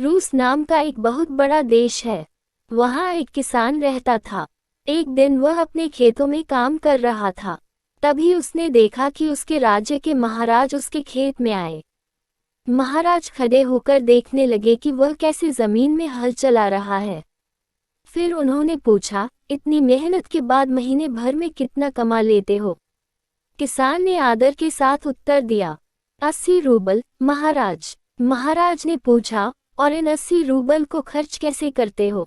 रूस नाम का एक बहुत बड़ा देश है। वहाँ एक किसान रहता था। एक दिन वह अपने खेतों में काम कर रहा था। तभी उसने देखा कि उसके राज्य के महाराज उसके खेत में आए। महाराज खड़े होकर देखने लगे कि वह कैसे जमीन में हल चला रहा है। फिर उन्होंने पूछा, इतनी मेहनत के बाद महीने भर में कितना कमा लेते हो? किसान ने आदर के साथ उत्तर दिया, 80 रूबल महाराज। महाराज ने पूछा, और इन 80 रूबल को खर्च कैसे करते हो?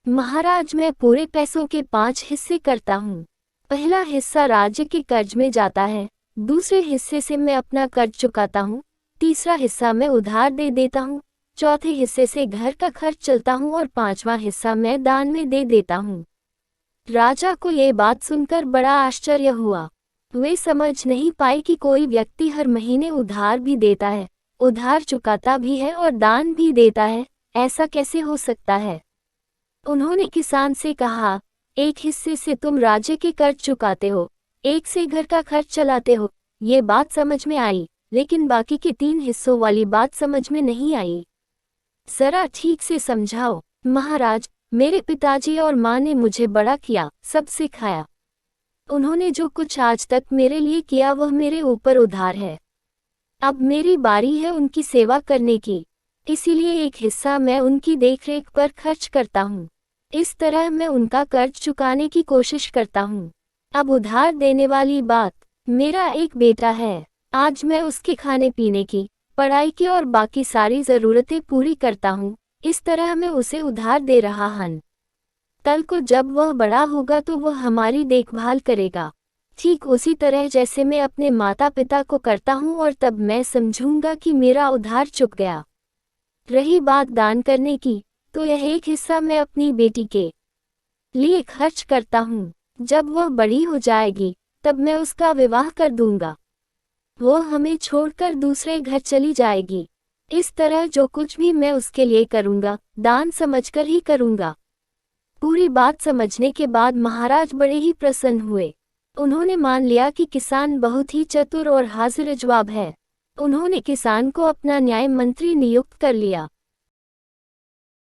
महाराज, मैं पूरे पैसों के 5 हिस्से करता हूँ। पहला हिस्सा राज्य के कर्ज में जाता है, दूसरे हिस्से से मैं अपना कर्ज चुकाता हूँ, तीसरा हिस्सा मैं उधार दे देता हूँ, चौथे हिस्से से घर का खर्च चलता हूँ और पांचवा हिस्सा मैं दान में दे देता हूँ। राजा को ये बात सुनकर बड़ा आश्चर्य हुआ। वे समझ नहीं पाए कि कोई व्यक्ति हर महीने उधार भी देता है, उधार चुकाता भी है और दान भी देता है, ऐसा कैसे हो सकता है? उन्होंने किसान से कहा, एक हिस्से से तुम राज्य के कर्ज चुकाते हो, एक से घर का खर्च चलाते हो, ये बात समझ में आई, लेकिन बाकी के 3 हिस्सों वाली बात समझ में नहीं आई। जरा ठीक से समझाओ। महाराज, मेरे पिताजी और माँ ने मुझे बड़ा किया, सब सिखाया। उन्होंने जो कुछ आज तक मेरे लिए किया वह मेरे ऊपर उधार है। अब मेरी बारी है उनकी सेवा करने की, इसीलिए एक हिस्सा मैं उनकी देखरेख पर खर्च करता हूँ। इस तरह मैं उनका कर्ज चुकाने की कोशिश करता हूँ। अब उधार देने वाली बात, मेरा एक बेटा है। आज मैं उसके खाने पीने की, पढ़ाई की और बाकी सारी ज़रूरतें पूरी करता हूँ। इस तरह मैं उसे उधार दे रहा हूँ। कल को जब वह बड़ा होगा तो वह हमारी देखभाल करेगा, ठीक उसी तरह जैसे मैं अपने माता पिता को करता हूँ, और तब मैं समझूंगा कि मेरा उधार चुक गया। रही बात दान करने की, तो यह एक हिस्सा मैं अपनी बेटी के लिए खर्च करता हूँ। जब वह बड़ी हो जाएगी तब मैं उसका विवाह कर दूंगा। वो हमें छोड़कर दूसरे घर चली जाएगी। इस तरह जो कुछ भी मैं उसके लिए करूंगा, दान समझकर ही करूंगा। पूरी बात समझने के बाद महाराज बड़े ही प्रसन्न हुए। उन्होंने मान लिया कि किसान बहुत ही चतुर और हाजिर जवाब है। उन्होंने किसान को अपना न्याय मंत्री नियुक्त कर लिया।